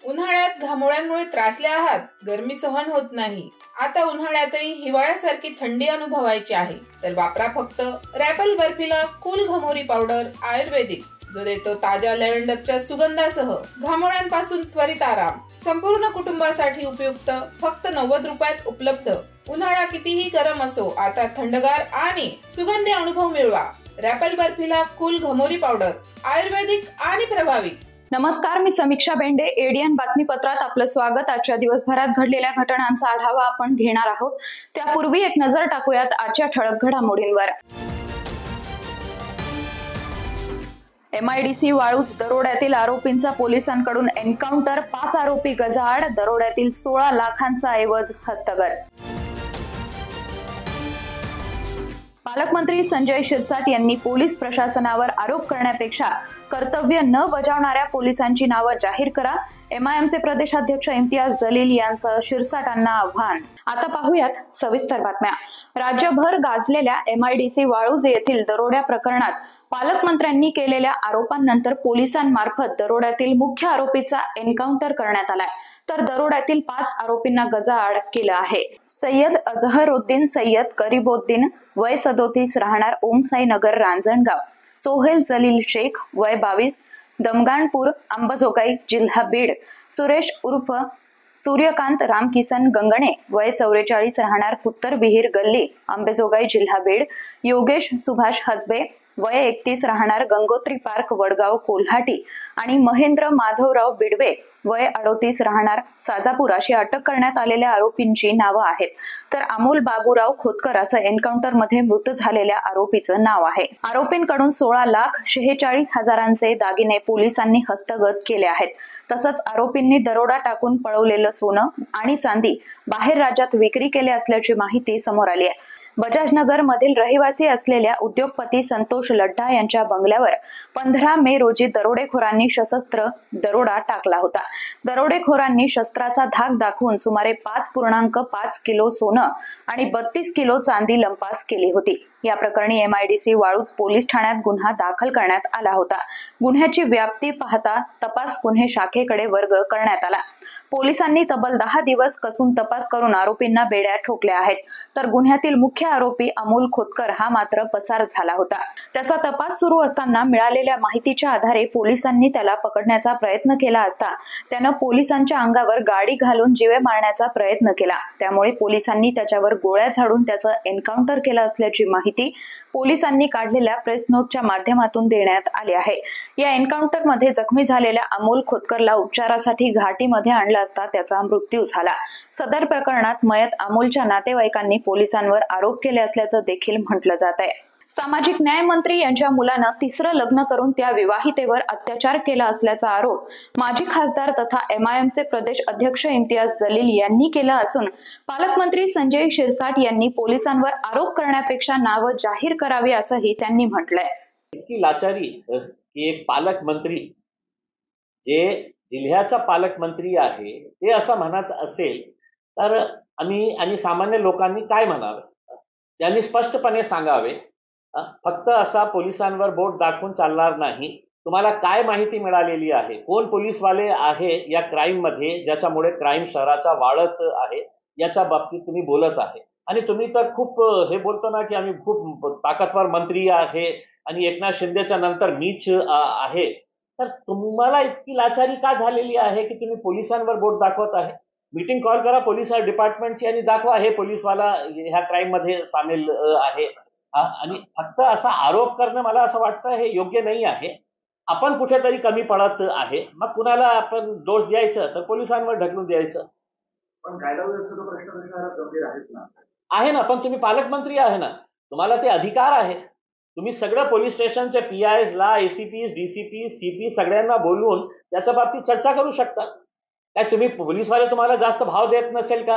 उन्हाळ्यात घामोळ्यांमुळे त्रासले आहात, गरमी सहन होत नाही, आता उन्हाळ्यातही हिवाळ्यासारखी थंडी अनुभवायची आहे, तर वापरा फक्त रॅपल बर्फिला कूल घमोरी पावडर आयुर्वेदिक, जो देतो ताज्या लॅव्हेंडरच्या सुगंधासह घामोळ्यांपासून त्वरित आराम. संपूर्ण कुटुंबासाठी उपयुक्त, फक्त 90 रुपयात उपलब्ध. उन्हाळा कितीही गरम असो, आता थंडगार आणि सुगंधी अनुभव मिळवा. रॅपल बर्फिला कूल घमोरी पावडर आयुर्वेदिक आणि प्रभावी. नमस्कार, मी समीक्षा बेंडे. एडीएन बातमीपत्रात आपलं स्वागत. आजच्या दिवसभरात घडलेल्या घटनांचा आढावा आपण घेणार आहोत. त्यापूर्वी एक नजर टाकूयात आजच्या ठळक घडामोडींवर. MIDC वाळूज दरोड्यातील आरोपींचा पोलिसांकडून एन्काउंटर, 5 आरोपी गजाआड, दरोड्यातील 16 लाखांचा ऐवज हस्तगत. पालकमंत्री संजय शिरसाट यांनी पोलीस प्रशासनावर आरोप करण्यापेक्षा कर्तव्य न बजावणाऱ्या पोलिसांची नावं जाहीर करा. MIMचे प्रदेशाध्यक्ष इम्तियाज जलील यांचं शिरसाटांना आव्हान. आता पाहूयात सविस्तर बातम्या. राज्यभर गाजलेल्या MIDC वाळूज येथील दरोड्या प्रकरणात पालकमंत्र्यांनी केलेल्या आरोपांनंतर पोलिसांमार्फत दरोड्यातील मुख्य आरोपीचा एन्काउंटर करण्यात आलाय, तर दरोड्यातील 5 आरोपींना गजाआड केलं आहे. सय्यद अझहरुद्दीन सय्यद करीबोद्दीन वय 37 राहणार ओमसाई नगर रांजणगाव, सोहेल जलील शेख वय 22 दमगाणपूर अंबाजोगाई जिल्हा बीड, सुरेश उर्फ सूर्यकांत रामकिसन गंगणे वय 44 राहणार पुत्तर विहीर गल्ली अंबाजोगाई जिल्हा बीड, योगेश सुभाष हसबे वय 31 राहणार गंगोत्री पार्क वडगाव कोल्हाटी आणि महेंद्र माधवराव बिडवे वय 38 राहणार साजापूर अशी अटक करण्यात आलेल्या आरोपींची नावं आहेत. तर अमोल बाबूराव खोतकर असं एन्काउंटर मध्ये मृत झालेल्या आरोपीचं नाव आहे. आरोपींकडून 16,46,000चे दागिने पोलिसांनी हस्तगत केले आहेत. तसंच आरोपींनी दरोडा टाकून पळवलेलं सोनं आणि चांदी बाहेर राज्यात विक्री केली असल्याची माहिती समोर आली आहे. बजाजनगर मधील रहिवासी असलेल्या उद्योगपती संतोष लड्ढा यांच्या बंगल्यावर 15 मे रोजी दरोडेखोरांनी सशस्त्र दरोडा टाकला होता. दरोडेखोरांनी शस्त्राचा धाक दाखवून सुमारे 5.5 किलो सोनं आणि 32 किलो चांदी लंपास केली होती. या प्रकरणी MIDC वाळूज पोलीस ठाण्यात गुन्हा दाखल करण्यात आला होता. गुन्ह्याची व्याप्ती पाहता तपास गुन्हे शाखेकडे वर्ग करण्यात आला. पोलिसांनी तब्बल 10 दिवस कसून तपास करून आरोपींना बेड्या ठोकल्या आहेत. तर गुन्ह्यातील मुख्य आरोपी अमोल खोतकर हा मात्र पसार झाला होता. त्याचा तपास सुरू असताना मिळालेल्या माहितीच्या आधारे पोलिसांनी त्याला पकडण्याचा प्रयत्न केला असता त्यानं पोलिसांच्या अंगावर गाडी घालून जीवे मारण्याचा प्रयत्न केला. त्यामुळे पोलिसांनी त्याच्यावर गोळ्या झाडून त्याचं एन्काउंटर केलं असल्याची माहिती पोलिसांनी काढलेल्या प्रेस नोटच्या माध्यमातून देण्यात आली आहे. या एन्काउंटरमध्ये जखमी झालेल्या अमोल खोतकरला उपचारासाठी घाटीमध्ये आणलं असता त्याचा मृत्यू झाला. सदर प्रकरणात मयत अमोलच्या नातेवाईकांनी पोलिसांवर आरोप केले असल्याचं देखील म्हटलं जात आहे. सामाजिक न्याय मंत्री यांच्या मुलानं 3रं लग्न करून त्या विवाहितेवर अत्याचार केला असल्याचा आरोप माजी खासदार तथा MIMचे प्रदेश अध्यक्ष इम्तियाज जलील यांनी केला असून पालकमंत्री संजय शिरसाट यांनी पोलिसांवर आरोप करण्यापेक्षा नावं जाहीर करावी असंही त्यांनी म्हटलंय. इतकी लाचारी की एक पालकमंत्री जे जिल्ह्याचा पालकमंत्री आहे ते असं म्हणत असेल तर आणि सामान्य लोकांनी काय म्हणावे? त्यांनी स्पष्टपणे सांगावे. फक्त असा पोलिसांवर बोट दाखवून चालणार नाही. तुम्हाला काय माहिती मिळालेली आहे, कोण पोलीसवाले आहे या क्राईम मध्ये ज्याच्यामुळे क्राईम शहराचा वाढत आहे, याच्या बाबतीत तुम्ही बोलत आहे. आणि तुम्ही तर खूप हे बोलतो ना की आम्ही खूप ताकदवर मंत्री आहे आणि एकनाथ शिंदेच्या नंतर मीच आहे. तर तुम्हाला इतकी लाचारी का झालेली आहे की तुम्ही पोलिसांवर बोट दाखवत आहे? मीटिंग कॉल करा पोलीस डिपार्टमेंटची आणि दाखवा हे पोलीसवाला ह्या क्राईम मध्ये सामील आहे. आणि फक्त असा आरोप करणं मला असं वाटतं हे योग्य नाही आहे. आपण कुठेतरी कमी पडत आहे, मग कुणाला आपण दोष द्यायचं तर पोलिसांवर ढकलून द्यायचं. पण कायदा व्यवस्थेचा प्रश्न गंभीर आहे ना. पण तुम्ही पालकमंत्री आहे ना, तुम्हाला ते अधिकार आहे. तुम्ही सगळं पोलीस स्टेशनच्या PIs ला ACPs DCPs CP सगळ्यांना बोलवून त्याच्या बाबतीत चर्चा करू शकता. काय तुम्ही पोलीसवाले तुम्हाला जास्त भाव देत नसेल का?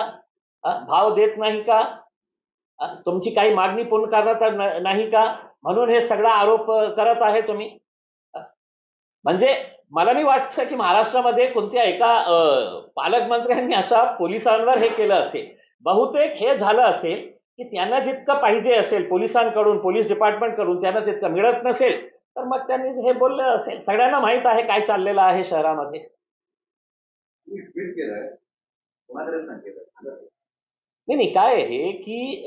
भाव देत नाही का? तुमची काही मागणी पूर्ण करत नाही का म्हणून हे सगळा आरोप करत आहे तुम्ही? म्हणजे मला नाही वाटतं की महाराष्ट्रामध्ये कोणत्या एका पालकमंत्र्यांनी अशा पोलिसांवर हे केलं असेल. बहुतेक हे झालं असेल की त्यांना जितकं पाहिजे असेल पोलिसांकडून, पोलीस डिपार्टमेंटकडून त्यांना तितकं मिळत नसेल, तर मग त्यांनी हे बोललं असेल. सगळ्यांना माहित आहे काय चाललेलं आहे शहरामध्ये. ट्विट केलंय कोणाकडे सांगितलं नाही काय आहे की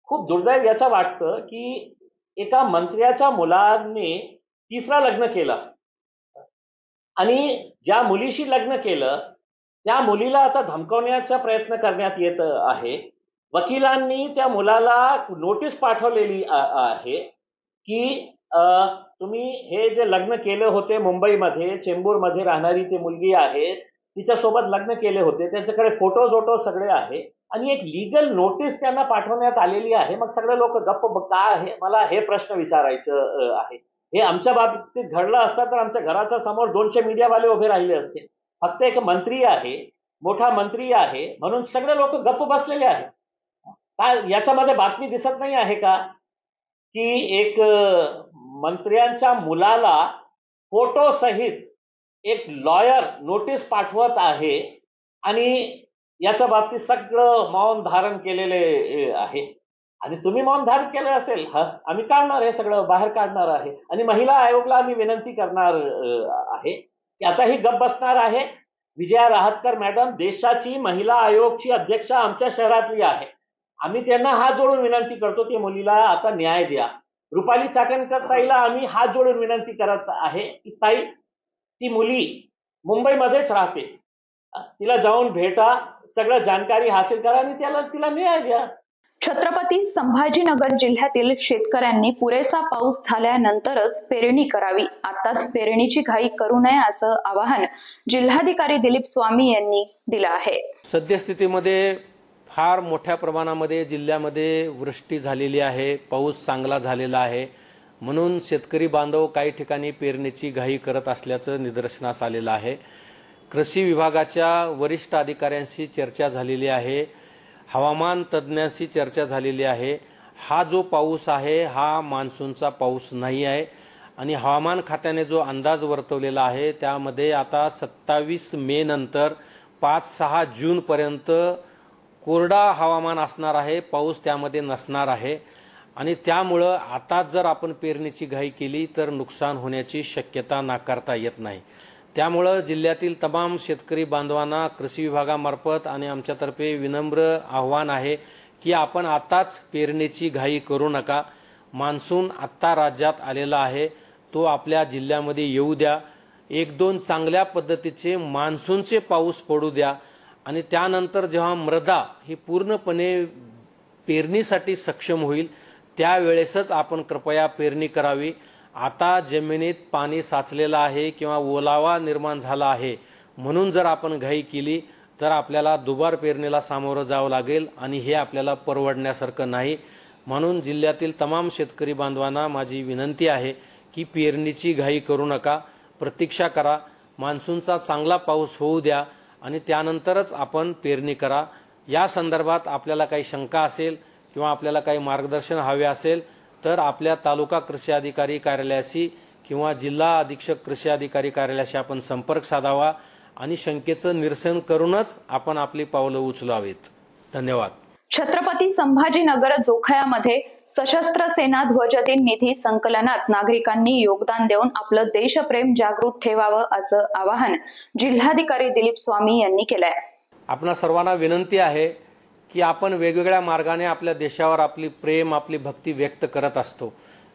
खूप दुर्दैव याचं वाटतं की एका मंत्र्याच्या मुलाने तिसरा लग्न केलं आणि ज्या मुलीशी लग्न केलं त्या मुलीला आता धमकवण्याचा प्रयत्न करण्यात येत आहे. वकिलांनी त्या मुलाला नोटीस पाठवलेली आहे की तुम्ही हे जे लग्न केले होते मुंबईमध्ये चेंबूरमध्ये राहणारी ती मुलगी आहे तिच्यासोबत लग्न केले होते, त्यांच्याकडे फोटो सगळे आहे आणि एक लीगल नोटीस त्यांना पाठवण्यात आलेली आहे. मग सगळे लोक गप्प का आहे? मला हे प्रश्न विचारायचं आहे. हे आमच्या बाबतीत घडलं असतं तर आमच्या घराच्या समोर 200 मीडियावाले उभे राहिले असते. फक्त एक मंत्री आहे, मोठा मंत्री आहे म्हणून सगळे लोक गप्प बसलेले आहेत. काय याच्यामध्ये बातमी दिसत नाही आहे का की एक मंत्र्यांच्या मुलाला फोटो सहित एक लॉयर नोटीस पाठवत आहे आणि याच्या बाबतीत सगळं मौन धारण केलेले आहे. आणि तुम्ही मौन धारण केलं असेल, आम्ही काढणार हे सगळं बाहेर काढणार आहे आणि महिला आयोगला आम्ही विनंती करणार आहे की आता ही गप्प बसणार आहे. विजया रहाटकर मॅडम देशाची महिला आयोगची अध्यक्ष आमच्या शहरातली आहे. आम्ही त्यांना हात जोडून विनंती करतो की मुलीला आता न्याय द्या. रुपाली चाकणकर ताईला आम्ही हात जोडून विनंती करत आहे की ताई ती मुली मुंबईमध्येच राहते, तिला जाऊन भेटा, सगळं जानकारी हासिल करा आणि तिला न्याय द्या. छत्रपती संभाजीनगर जिल्ह्यातील शेतकऱ्यांनी पुरेसा पाऊस झाल्यानंतरच पेरणी करावी, आताच पेरणीची घाई करू नये असं आवाहन जिल्हाधिकारी दिलीप स्वामी यांनी दिलं आहे. सद्यस्थितीमध्ये फार मोठ्या प्रमाणामध्ये जिल्ह्यामध्ये वृष्टी झालेली आहे, पाऊस चांगला झालेला आहे, म्हणून शेतकरी बांधव काही ठिकाणी पेरणीची घाई करत असल्याचं निदर्शनास आलेलं आहे. कृषी विभागाच्या वरिष्ठ अधिकाऱ्यांशी चर्चा झालेली आहे, हवामान तज्ज्ञांशी चर्चा झालेली आहे. हा जो पाऊस आहे हा मान्सूनचा पाऊस नाही आहे आणि हवामान खात्याने जो अंदाज वर्तवलेला आहे त्यामध्ये आता 27 मे नंतर 5-6 जून पर्यंत कोरडा हवामान असणार आहे, पाऊस त्यामध्ये नसणार आहे आणि त्यामुळं आता जर आपण पेरणीची घाई केली तर नुकसान होण्याची शक्यता नाकारता येत नाही. त्यामुळं जिल्ह्यातील तमाम शेतकरी बांधवांना कृषी विभागामार्फत आणि आमच्यातर्फे विनम्र आव्हान आहे की आपण आताच पेरणीची घाई करू नका. मान्सून आत्ता राज्यात आलेला आहे, तो आपल्या जिल्ह्यामध्ये येऊ द्या. 1-2 चांगल्या पद्धतीचे मान्सूनचे पाऊस पडू द्या आणि त्यानंतर जेव्हा मृदा ही पूर्णपणे पेरणीसाठी सक्षम होईल त्यावेळेसच आपण कृपया पेरणी करावी. आता जमिनीत पाणी साचलेलं आहे किंवा ओलावा निर्माण झाला आहे म्हणून जर आपण घाई केली तर आपल्याला दुबार पेरणीला सामोरं जावं लागेल आणि हे आपल्याला परवडण्यासारखं नाही. म्हणून जिल्ह्यातील तमाम शेतकरी बांधवांना माझी विनंती आहे की पेरणीची घाई करू नका, प्रतीक्षा करा, मान्सूनचा चांगला पाऊस होऊ द्या आणि त्यानंतरच आपण पेरणी करा. या संदर्भात आपल्याला काही शंका असेल किंवा आपल्याला काही मार्गदर्शन हवे असेल तर आपल्या तालुका कृषी अधिकारी कार्यालयाशी किंवा जिल्हा अधीक्षक कृषी अधिकारी कार्यालयाशी आपण संपर्क साधावा आणि शंकेचं निरसन करूनच आपण आपली पावलं उचलावीत. धन्यवाद. छत्रपती संभाजीनगर जोखयामध्ये सशस्त्र सेना ध्वजदिन निधी संकलनात नागरिकांनी योगदान देऊन आपलं देशप्रेम जागृत ठेवावं असं आवाहन जिल्हाधिकारी दिलीप स्वामी यांनी केलंय. आपणा सर्वांना विनंती आहे की आपण वेगवेगळ्या मार्गाने आपल्या देशावर आपली प्रेम, आपली भक्ती व्यक्त करत असतो.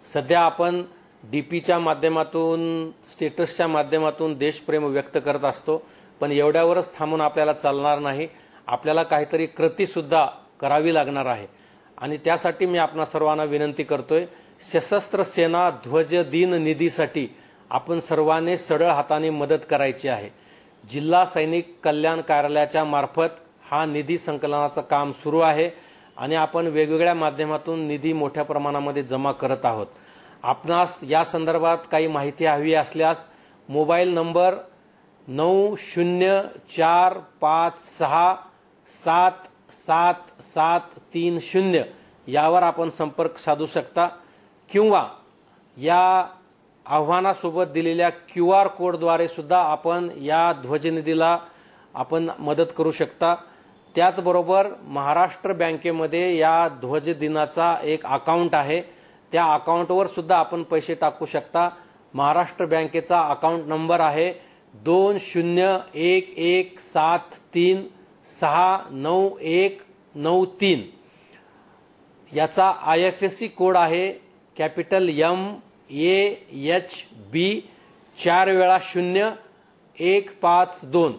सध्या आपण डीपीच्या माध्यमातून, स्टेटसच्या माध्यमातून देशप्रेम व्यक्त करत असतो, पण एवढ्यावरच थांबून आपल्याला चालणार नाही. आपल्याला काहीतरी कृती सुद्धा करावी लागणार आहे आणि त्यासाठी मी आपणा सर्वांना विनंती करतोय, सशस्त्र सेना ध्वज दिन निधीसाठी आपण सर्वांनी सरळ हाताने मदत करायची आहे. जिल्हा सैनिक कल्याण कार्यालयाच्या मार्फत हा निधी संकलनाचं काम सुरू आहे आणि आपण वेगवेगळ्या माध्यमातून निधी मोठ्या प्रमाणामध्ये जमा करत आहोत. आपणास या संदर्भात काही माहिती हवी असल्यास मोबाईल नंबर 904567 7730 यावर आपण संपर्क साधू शकता किंवा या आव्हानासोबत दिलेल्या QR कोडद्वारे सुद्धा आपण या ध्वजनिधीला आपण मदत करू शकता। त्याचबरोबर महाराष्ट्र बँकेमध्ये या ध्वज दिनाचा एक अकाउंट आहे, त्या अकाउंटवर सुद्धा आपण पैसे टाकू शकता। महाराष्ट्र बँकेचा अकाउंट नंबर आहे 2011369193। याचा IFSC कोड आहे कॅपिटल MAHB 4 वेळा 0 152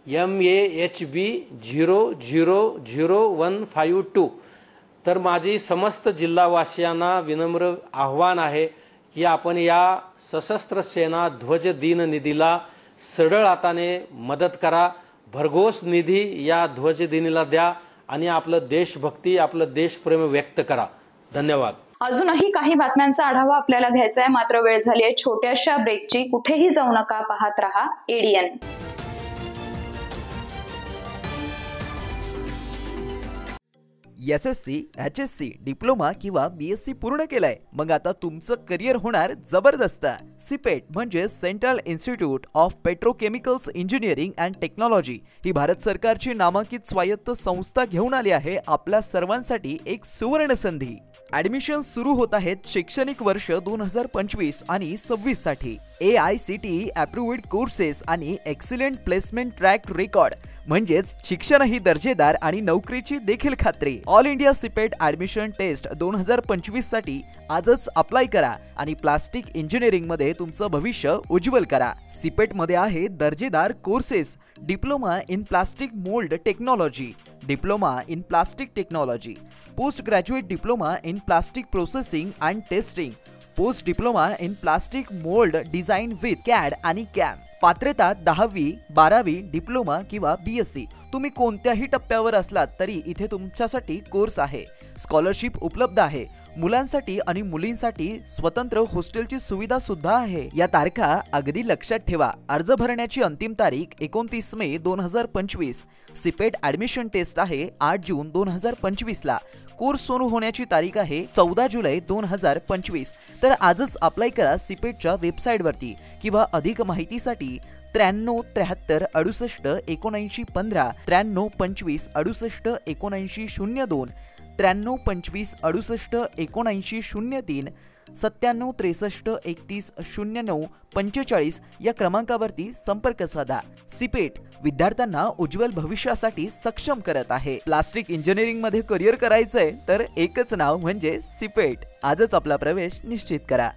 MAHB 000152। तर माझी समस्त जिल्हावासियांना विनम्र आव्हान आहे की आपण या सशस्त्र सेना ध्वज दिन निधीला सरळ हाताने मदत करा, भरघोस निधी या ध्वज दिनीला द्या आणि आपलं देशभक्ती, आपलं देशप्रेम व्यक्त करा। धन्यवाद। अजूनही काही बातम्यांचा आढावा आपल्याला घ्यायचा आहे, मात्र वेळ झाली आहे छोट्याशा ब्रेकची। कुठेही जाऊ नका, पाहत रहा ADN। SSC, HSC, डिप्लोमा किंवा BSc पूर्ण केलाय, मग आता तुमचं करिअर होणार जबरदस्त। सिपेट म्हणजे Central Institute of Petrochemicals Engineering and Technology ही भारत सरकारची नामांकित स्वायत्त संस्था घेऊन आली आहे आपल्या सर्वांसाठी एक सुवर्ण संधी। ऍडमिशन सुरू होत आहेत शैक्षणिक वर्ष 2025 आणि 26 साठी। AICTE अप्रूव्ड कोर्सेस आणि एक्सिलेंट प्लेसमेंट ट्रॅक रेकॉर्ड म्हणजेच शिक्षणही दर्जेदार आणि नोकरीची देखील खात्री। All India CIPET admission test 2025 साठी आजच अप्लाय करा आणि प्लास्टिक इंजिनिअरिंग मध्ये तुमचं भविष्य उज्ज्वल करा। सिपेट मध्ये आहे दर्जेदार courses, diploma in plastic mould technology, diploma in plastic technology, post graduate diploma in plastic processing and testing, post diploma in plastic mould design with CAD आणि CAM। पात्रता 10वी 12वी डिप्लोमा किंवा BSc। तुम्ही कोणत्याही टप्प्यावर असलात तरी इथे तुमच्यासाठी कोर्स आहे। स्कॉलरशिप उपलब्ध आहे। मुलांसाठी आणि मुलींसाठी स्वतंत्र हॉस्टेलची सुविधा सुद्धा आहे। या तारखा अगदी लक्षात ठेवा। अर्ज भरण्याची अंतिम तारीख 29 मे 2025। सिपेट ऍडमिशन टेस्ट आहे 8 जून 2025 ला। कोर्स सुरू होण्याची तारीख आहे 14 जुलै 2025। तर आजच अप्लाय करा सिपेटच्या वेबसाईटवरती किंवा अधिक माहितीसाठी 93 73 68 79 15, 93 25 68 79 02, 93 25 68 79 03, 97 63 31 09 45 या क्रमांकावरती संपर्क साधा। सिपेट विद्यार्थ्यांना उज्ज्वल भविष्यासाठी सक्षम करत आहे। प्लास्टिक इंजिनिअरिंग मध्ये करिअर करायचंय तर एकच नाव म्हणजे सिपेट। आजच आपला प्रवेश निश्चित करा।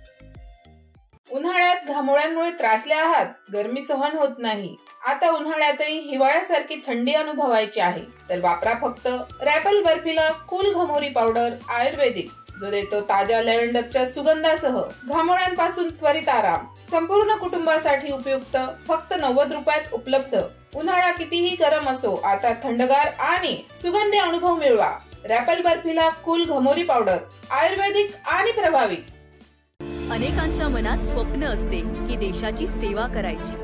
उन्हाळ्यात घामोळ्यांमुळे त्रासले आहात, गरमी सहन होत नाही, आता उन्हाळ्यातही हिवाळ्यासारखी थंडी अनुभवायची आहे, तर वापरा फक्त रॅपल बर्फिला कूल घमोरी पावडर आयुर्वेदिक, जो देतो ताज्या लॅव्हेंडरच्या सुगंधासह घामोळ्यांपासून त्वरित आराम। संपूर्ण कुटुंबासाठी उपयुक्त, फक्त 90 रुपयात उपलब्ध। उन्हाळा कितीही गरम असो, आता थंडगार आणि सुगंधी अनुभव मिळवा। रॅपल बर्फिला कूल घमोरी पावडर आयुर्वेदिक आणि प्रभावी। अनेकांच्या मनात स्वप्न असते की देशाची सेवा करायची,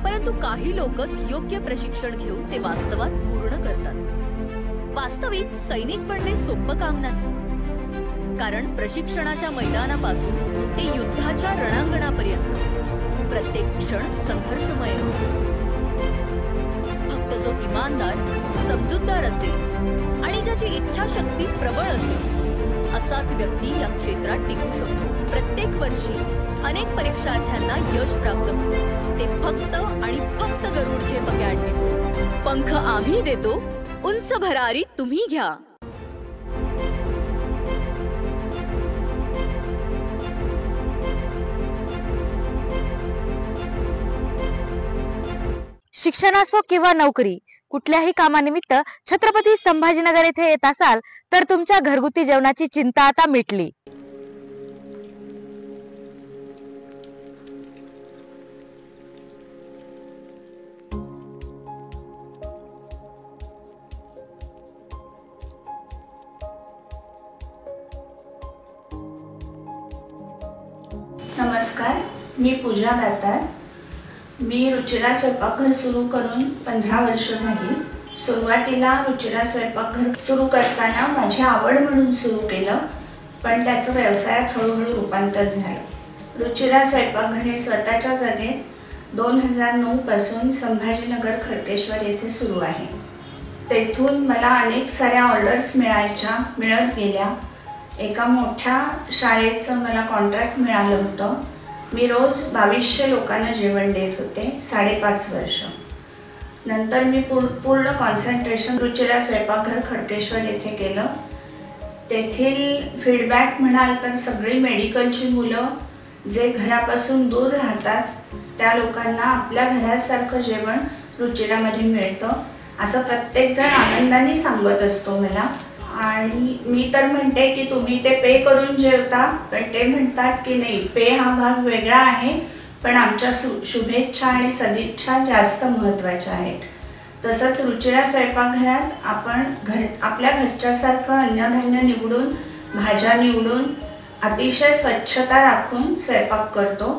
परंतु काही लोकच योग्य प्रशिक्षण घेऊन ते वास्तवात पूर्ण करतात। वास्तविक सैनिक बनणे सोपं काम नाही, कारण प्रशिक्षणाच्या मैदानापासून ते युद्धाच्या रणांगणापर्यंत प्रत्येक क्षण संघर्षमय असतो। फक्त जो इमानदार, समजूतदार असेल आणि ज्याची इच्छाशक्ती प्रबळ असेल असाच व्यक्ती या क्षेत्रात टिकू शकतो। प्रत्येक वर्षी अनेक परीक्षार्थ्यांना यश प्राप्त होते, ते फक्त आणि फक्त गरुड झेप अकॅडमी। पंख आम्ही देतो, उंच भरारी तुम्ही घ्या। शिक्षण असो किंवा नोकरी, कुठल्याही कामानिमित्त छत्रपती संभाजीनगर येथे येत असाल तर तुमच्या घरगुती जेवणाची चिंता आता मिटली। नमस्कार, मी पूजा गातार। मी रुचिरा स्वयंपाकघर सुरू करून 15 वर्ष झाली। सुरुवातीला रुचिरा स्वयंपाकघर सुरू करताना माझी आवड म्हणून सुरू केलं, पण त्याचं व्यवसायात हळूहळू रूपांतर झालं. रुचिरा स्वयंपाकघर हे स्वतःच्या जागेत 2009 पासून संभाजीनगर खडकेश्वर येथे सुरू आहे. तेथून मला अनेक साऱ्या ऑर्डर्स मिळत गेल्या. एका मोठ्या शाळेचं मला कॉन्ट्रॅक्ट मिळालं होतं. मी रोज 2200 लोकांना जेवण देत होते 5.5 वर्ष. नंतर मी पूर्ण कॉन्सन्ट्रेशन रुचिरा स्वयंपाकघर खडकेश्वर येथे केलं. तेथील फीडबॅक म्हणाल तर सगळी मेडिकलची मुलं जे घरापासून दूर राहतात त्या लोकांना आपल्या घरासारखं जेवण रुचिरामध्ये मिळतं असं प्रत्येकजण आनंदाने सांगत असतो मला. आणि मी तर म्हणते की तुम्ही ते पे करून जेवता, पण ते म्हणतात की नाही, पे हा भाग वेगळा आहे, पण आमच्या शुभेच्छा आणि सदिच्छा जास्त महत्त्वाच्या आहेत. तसंच रुचिरा स्वयंपाकघरात आपण आपल्या घरच्यासारखं अन्नधान्य निवडून, भाज्या निवडून, अतिशय स्वच्छता राखून स्वयंपाक करतो.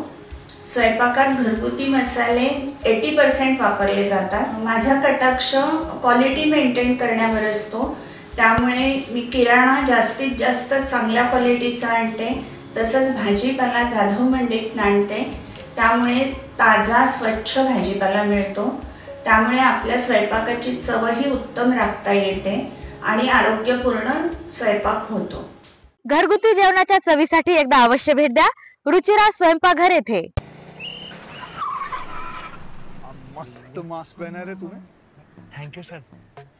स्वयंपाकात घरगुती मसाले 80% वापरले जातात. माझा कटाक्ष क्वालिटी मेंटेन करण्यावर असतो, त्यामुळे मी किराणा जास्तीत जास्त चांगल्या क्वालिटीचा आणते. तसंच भाजीपाला जाधव मंडईत आणते, त्यामुळे ताजा स्वच्छ भाजीपाला मिळतो. त्यामुळे आपल्या स्वयंपाकाची चवही उत्तम राखता येते आणि आरोग्यपूर्ण स्वयंपाक होतो. घरगुती जेवणाच्या चवीसाठी एकदा अवश्य भेट द्या रुचिरा स्वयंपाकघर येथे. मस्त मास्क पहना रे तूने. Thank you sir.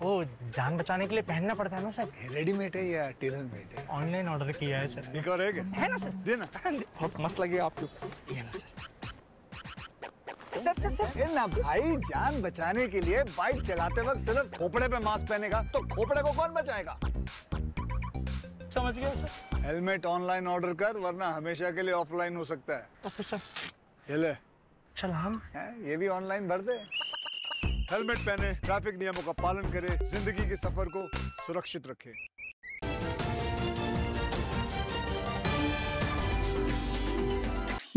वो जान बचाने के लिए पहनना पड़ता है ना सर. रेडीमेड है या टेलर मेड है? ऑनलाइन ऑर्डर किया है सर. एक और है ना सर. देना. बहुत मस्त लगे आपको. ये ना सर. सर ना भाई, जान बचाने के लिए बाइक चलाते वक्त सिर्फ खोपड़े पे मास्क पहनेगा तो खोपड़े को कौन बचाएगा? समझ गया सर. हेलमेट ऑनलाइन ऑर्डर कर, वरना हमेशा के लिए ऑफलाइन हो सकता है. Okay sir. ये ले. चल हम ये भी ऑनलाइन भर दे. हेलमेट पहने, ट्रैफिक नियमों का पालन करे, जिंदगी के सफर को सुरक्षित रखे.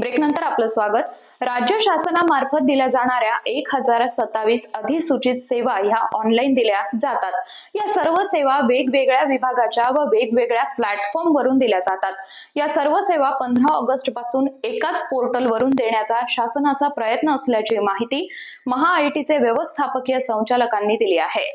ब्रेक नंतर आपलं स्वागत. राज्य शासनामार्फत दिल्या जाणाऱ्या 1027 अधिसूचित सेवा ह्या ऑनलाईन दिल्या जातात. या सर्व सेवा वेगवेगळ्या विभागाच्या व वेगवेगळ्या प्लॅटफॉर्म वरून दिल्या जातात. या सर्व सेवा 15 ऑगस्ट पासून एकाच पोर्टल वरून देण्याचा शासनाचा प्रयत्न असल्याची माहिती महाआयटीचे व्यवस्थापकीय संचालकांनी दिली आहे.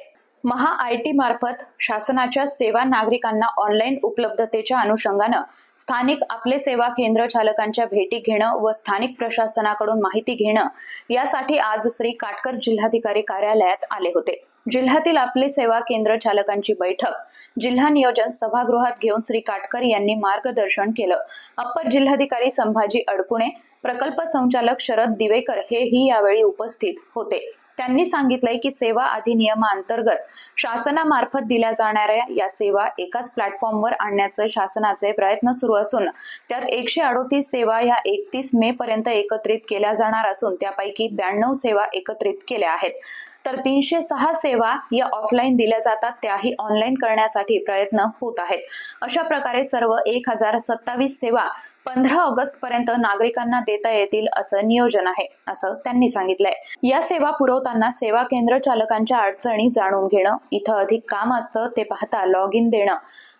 महाआयटी मार्फत शासनाच्या सेवा नागरिकांना ऑनलाईन उपलब्धतेच्या अनुषंगानं स्थानिक आपले सेवा केंद्र चालकांच्या भेटी घेणं व स्थानिक प्रशासनाकडून माहिती घेणं यासाठी आज श्री काटकर जिल्हाधिकारी कार्यालयात आले होते. जिल्ह्यातील आपले सेवा केंद्र चालकांची बैठक जिल्हा नियोजन सभागृहात घेऊन श्री काटकर यांनी मार्गदर्शन केलं. अप्पर जिल्हाधिकारी संभाजी अडकुणे, प्रकल्प संचालक शरद दिवेकर हेही यावेळी उपस्थित होते. त्यांनी सांगितलंय की सेवा अधिनियमाअंतर्गत शासनामार्फत दिल्या जाणाऱ्या या सेवा एकाच प्लॅटफॉर्मवर आणण्याचे शासनाचे प्रयत्न सुरू असून त्यात 138 सेवा ह्या 31 मे पर्यंत एकत्रित केल्या जाणार असून त्यापैकी 92 सेवा एकत्रित केल्या आहेत. तर 306 सेवा या ऑफलाईन दिल्या जातात, त्याही ऑनलाईन करण्यासाठी प्रयत्न होत आहेत. अशा प्रकारे सर्व 1027 सेवा 15 ऑगस्ट पर्यंत नागरिकांना देता येतील असं नियोजन आहे, असं त्यांनी सांगितलंय. या सेवा पुरवताना सेवा केंद्र चालकांच्या अडचणी जाणून घेणं, इथं अधिक काम असतं ते पाहता लॉग इन देणं,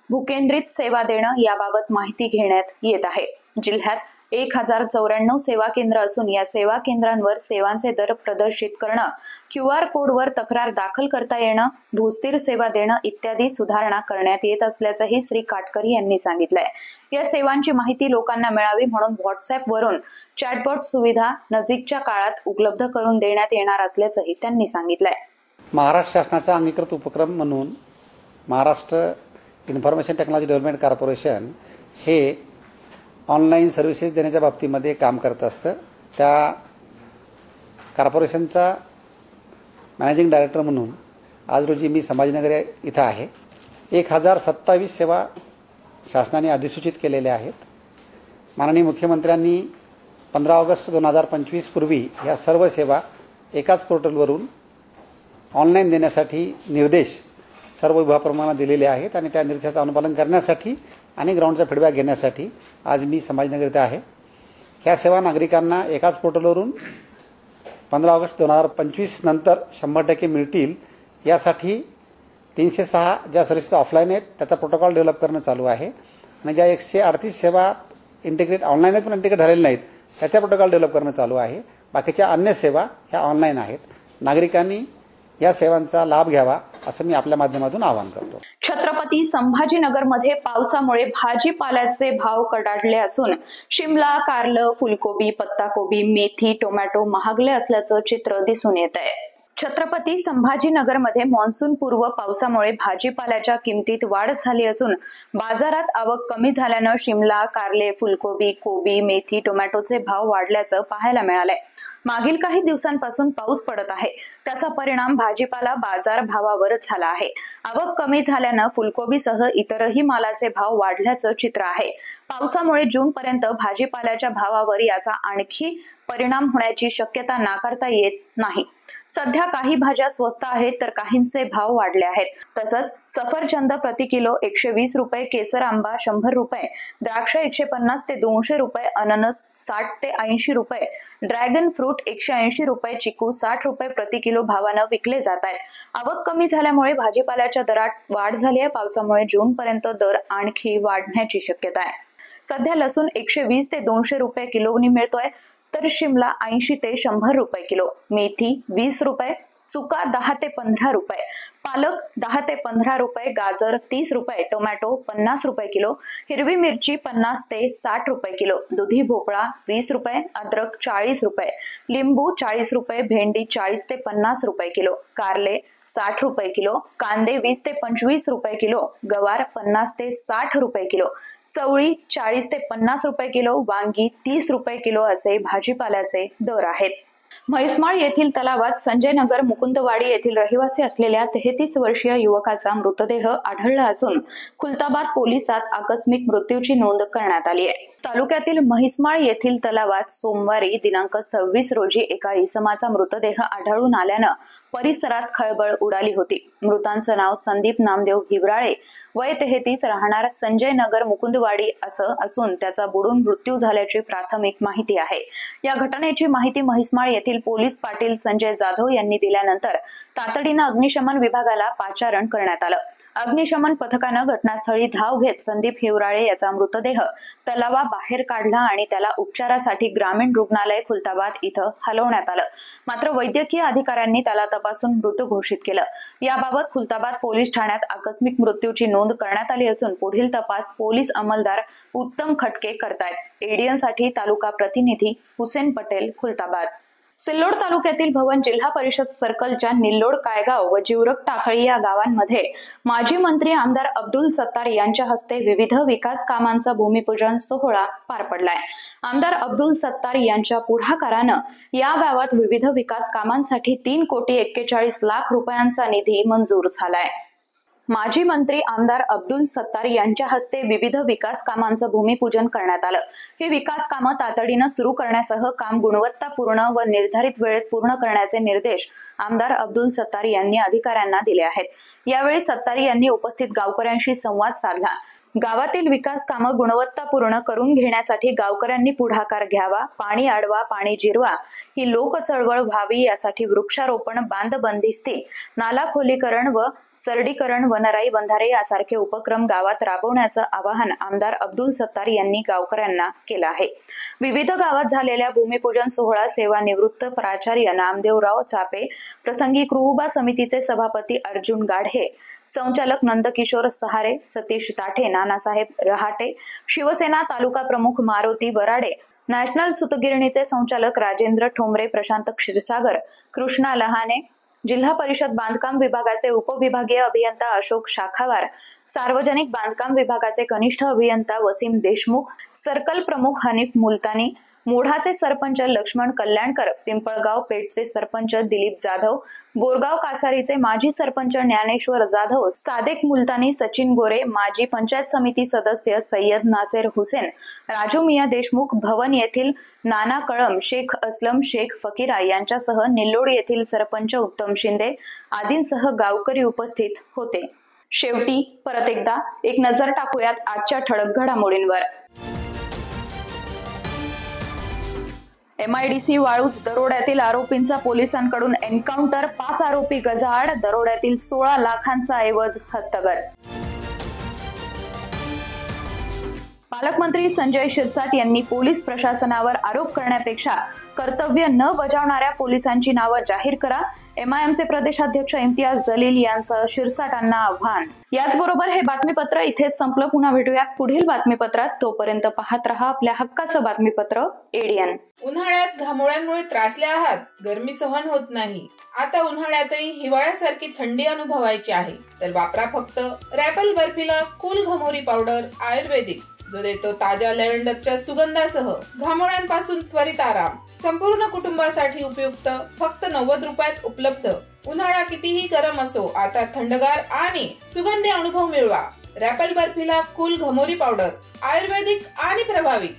भूकेंद्रित सेवा देणं याबाबत माहिती घेण्यात येत आहे. जिल्ह्यात 1094 सेवा केंद्र असून या सेवा केंद्रांवर सेवांचे दर प्रदर्शित करणं, QR कोडवर तक्रार दाखल करता येणं, भूस्थिर सेवा देणं इत्यादी सुधारणा करण्यात येत असल्याचंही श्री काटकर यांनी सांगितलंय. या सेवांची माहिती लोकांना मिळावी म्हणून व्हॉट्सअॅपवरून चॅटबॉट सुविधा नजीकच्या काळात उपलब्ध करून देण्यात येणार असल्याचंही त्यांनी सांगितलंय. महाराष्ट्र शासनाचा अंगीकृत उपक्रम म्हणून Maharashtra information technology development corporation हे ऑनलाईन सर्व्हिसेस देण्याच्या बाबतीमध्ये काम करत असतं. त्या कॉर्पोरेशनचा मॅनेजिंग डायरेक्टर म्हणून आज रोजी मी संभाजीनगर इथं आहे. 1027 सेवा शासनाने अधिसूचित केलेल्या आहेत. माननीय मुख्यमंत्र्यांनी 15 ऑगस्ट 2025 पूर्वी ह्या सर्व सेवा एकाच पोर्टलवरून ऑनलाईन देण्यासाठी निर्देश सर्व विभागाप्रमाणे दिलेले आहेत आणि त्या निर्देशाचं अनुपालन करण्यासाठी आणि ग्राउंडचा फीडबॅक घेण्यासाठी आज मी संभाजीनगर इथे आहे. ह्या सेवा नागरिकांना एकाच पोर्टलवरून 15 ऑगस्ट 2025 नंतर 100% मिळतील यासाठी 306 ज्या सर्व्हिसेस ऑफलाईन आहेत त्याचा प्रोटोकॉल डेव्हलप करणं चालू आहे आणि ज्या 138 सेवा इंटिग्रेट ऑनलाईन आहेत पण इंटिग्रेट झालेल्या नाहीत त्याचा प्रोटोकॉल डेव्हलप करणं चालू आहे. बाकीच्या अन्य सेवा ह्या ऑनलाईन आहेत. नागरिकांनी या सेवांचा लाभ घ्यावा असं मी आपल्या माध्यमातून आवाहन करतो. छत्रपती संभाजीनगरमध्ये पावसामुळे भाजीपाल्याचे भाव कडाडले असून शिमला, कारलं, फुलकोबी, पत्ताकोबी, मेथी, टोमॅटो महागले असल्याचं चित्र दिसून येत आहे. छत्रपती संभाजीनगरमध्ये मान्सून पूर्व पावसामुळे भाजीपाल्याच्या किमतीत वाढ झाली असून बाजारात आवक कमी झाल्यानं शिमला, कारले, फुलकोबी, कोबी, मेथी, टोमॅटोचे भाव वाढल्याचं पाहायला मिळालंय. मागील काही दिवसांपासून पाऊस पडत आहे त्याचा परिणाम भाजीपाला बाजार भावावरच झाला आहे. आवक कमी झाल्यानं फुलकोबीसह इतरही मालाचे भाव वाढल्याचं चित्र आहे. पावसामुळे जूनपर्यंत भाजीपाल्याच्या भावावर याचा आणखी परिणाम होण्याची शक्यता नाकारता येत नाही. सध्या काही भाज्या स्वस्त आहेत तर काहींचे भाव वाढले आहेत. तसंच सफरचंद प्रति किलो 120 रुपये, केसर आंबा 100 रुपये, द्राक्ष 150 ते 200 रुपये, अननस 60 ते 80 रुपये, ड्रॅगन फ्रूट 180 रुपये, चिकू 60 रुपये प्रति किलो भावानं विकले जात आहेत. आवक कमी झाल्यामुळे भाजीपाल्याच्या दरात वाढ झाली आहे. पावसामुळे जूनपर्यंत दर आणखी वाढण्याची शक्यता आहे. सध्या लसूण 120 ते 200 रुपये किलोनी मिळतोय तर शिमला 80 ते 100 रुपये किलो, मेथी 20 रुपये, चुका 10 ते 15 रुपये, पालक 10 ते 15 रुपये, गाजर 30 रुपये, टोमॅटो 50 रुपये किलो, हिरवी मिरची 50 ते 60 रुपये किलो, दुधी भोपळा 20 रुपये, अद्रक 40 रुपये, लिंबू 40 रुपये, भेंडी 40 ते 50 रुपये किलो, कारले 60 रुपये किलो, कांदे 20 ते 25 रुपये किलो, गवार 50 ते 60 रुपये किलो, चवळी 40 ते 50 रुपये किलो, वांगी 30 रुपये किलो असे भाजीपाल्याचे दर आहेत. म्हैसमाळ येथील तलावात संजयनगर मुकुंदवाडी येथील रहिवासी असलेल्या 33 वर्षीय युवकाचा मृतदेह आढळला असून खुलताबाद पोलिसात आकस्मिक मृत्यूची नोंद करण्यात आली आहे. तालुक्यातील म्हैसमाळ येथील तलावात सोमवारी दिनांक 26 रोजी एका इसमाचा मृतदेह आढळून आल्यानं परिसरात खळबळ उडाली होती. मृतांचं नाव संदीप नामदेव हिवराळे, वय 33, राहणार संजयनगर मुकुंदवाडी असं असून त्याचा बुडून मृत्यू झाल्याची प्राथमिक माहिती आहे. या घटनेची माहिती म्हैसमाळ येथील पोलीस पाटील संजय जाधव यांनी दिल्यानंतर तातडीनं अग्निशमन विभागाला पाचारण करण्यात आलं. अग्निशमन पथकानं घटनास्थळी धाव घेत संदीप हिवराळे याचा मृतदेह तलावाबाहेर काढला आणि त्याला उपचारासाठी ग्रामीण रुग्णालय खुलताबाद इथं हलवण्यात आलं. मात्र वैद्यकीय अधिकाऱ्यांनी त्याला तपासून मृत घोषित केलं. याबाबत खुलताबाद पोलीस ठाण्यात आकस्मिक मृत्यूची नोंद करण्यात आली असून पुढील तपास पोलीस अंमलदार उत्तम खटके करतायत. एडीएन साठी तालुका प्रतिनिधी हुसेन पटेल, खुलताबाद. सिल्लोड तालुक्यातील भवन जिल्हा परिषद सर्कलच्या निल्लोड, कायगाव व जिवरक टाकळी या गावांमध्ये माजी मंत्री आमदार अब्दुल सत्तार यांच्या हस्ते विविध विकास कामांचा भूमिपूजन सोहळा पार पडलाय. आमदार अब्दुल सत्तार यांच्या पुढाकारानं या गावात विविध विकास कामांसाठी 3,41,00,000 रुपयांचा निधी मंजूर झालाय. माजी मंत्री आमदार अब्दुल सत्तार यांच्या हस्ते विविध विकास कामांचं भूमिपूजन करण्यात आलं. ही विकास कामं तातडीनं सुरू करण्यासह काम गुणवत्तापूर्ण व निर्धारित वेळेत पूर्ण करण्याचे निर्देश आमदार अब्दुल सत्तार यांनी अधिकाऱ्यांना दिले आहेत. यावेळी सत्तार यांनी उपस्थित गावकऱ्यांशी संवाद साधला. गावातील विकास कामं गुणवत्तापूर्ण करून घेण्यासाठी गावकऱ्यांनी पुढाकार घ्यावा, पाणी अडवा, पाणी जिरवा ही लोक चळवळ व्हावी यासाठी वृक्षारोपण, बांध बंदिस्ती, नाला खोलीकरण व सरडीकरण, वनराई बंधारे यासारखे उपक्रम गावात राबवण्याचं आवाहन आमदार अब्दुल सत्तार यांनी गावकऱ्यांना केलं आहे. विविध गावात झालेल्या भूमिपूजन सोहळा सेवानिवृत्त प्राचार्य नामदेवराव चापे, प्रसंगी कृउबा समितीचे सभापती अर्जुन गाढे, संचालक नंदकिशोर सहारे, सतीश ताठे, नानासाहेब रहाटे, शिवसेना तालुका प्रमुख मारुती वराडे, नॅशनल सुतगिरणीचे संचालक राजेंद्र ठोंबरे, प्रशांत क्षीरसागर, कृष्णा लहाने, जिल्हा परिषद बांधकाम विभागाचे उपविभागीय अभियंता अशोक शाखावार, सार्वजनिक बांधकाम विभागाचे कनिष्ठ अभियंता वसीम देशमुख, सर्कल प्रमुख हनीफ मुलतानी, मोढाचे सरपंच लक्ष्मण कल्याणकर, पिंपळगाव पेठचे सरपंच दिलीप जाधव, बोरगाव कासारीचे माजी सरपंच ज्ञानेश्वर जाधव, सादेक मुलतानी, सचिन गोरे, माजी पंचायत समिती सदस्य सय्यद नासेर हुसेन, राजू मिया देशमुख, भवन येथील नाना कळम, शेख असलम शेख फकीरा यांच्यासह निल्लोड येथील सरपंच उत्तम शिंदे आदींसह गावकरी उपस्थित होते. शेवटी परत एकदा एक नजर टाकूयात आजच्या ठळक घडामोडींवर. MIDC वाळूज दरोड्यातील आरोपींचा पोलिसांकडून एन्काउंटर, 5 आरोपी गजाआड, दरोड्यातील 16 लाखांचा ऐवज हस्तगत. पालकमंत्री संजय शिरसाट यांनी पोलीस प्रशासनावर आरोप करण्यापेक्षा कर्तव्य न बजावणाऱ्या पोलिसांची नावं जाहीर करा. MIMचे प्रदेशाध्यक्ष इम्तियाज जलील यांचं शिरसाटांना आव्हान. याचबरोबर हे बातमीपत्र इथेच संपलं. पुन्हा भेटूयात पुढील बातमीपत्रात. तोपर्यंत पाहत रहा आपल्या हक्काचं बातमीपत्र ADN. उन्हाळ्यात घामोळ्यांमुळे त्रासले आहात, गरमी सहन होत नाही, आता उन्हाळ्यातही हिवाळ्यासारखी थंडी अनुभवायची आहे, तर वापरा फक्त रॅपल बर्फिला कूल घमोरी पावडर आयुर्वेदिक, जो देतो ताज्या लॅव्हेंडरच्या सुगंधासह घामोळ्यांपासून त्वरित आराम. संपूर्ण कुटुंबासाठी उपयुक्त, फक्त 90 रुपयात उपलब्ध. उन्हाळा कितीही गरम असो, आता थंडगार आणि सुगंधी अनुभव मिळवा. रॅपल बर्फिला कूल घमोरी पावडर आयुर्वेदिक आणि प्रभावी.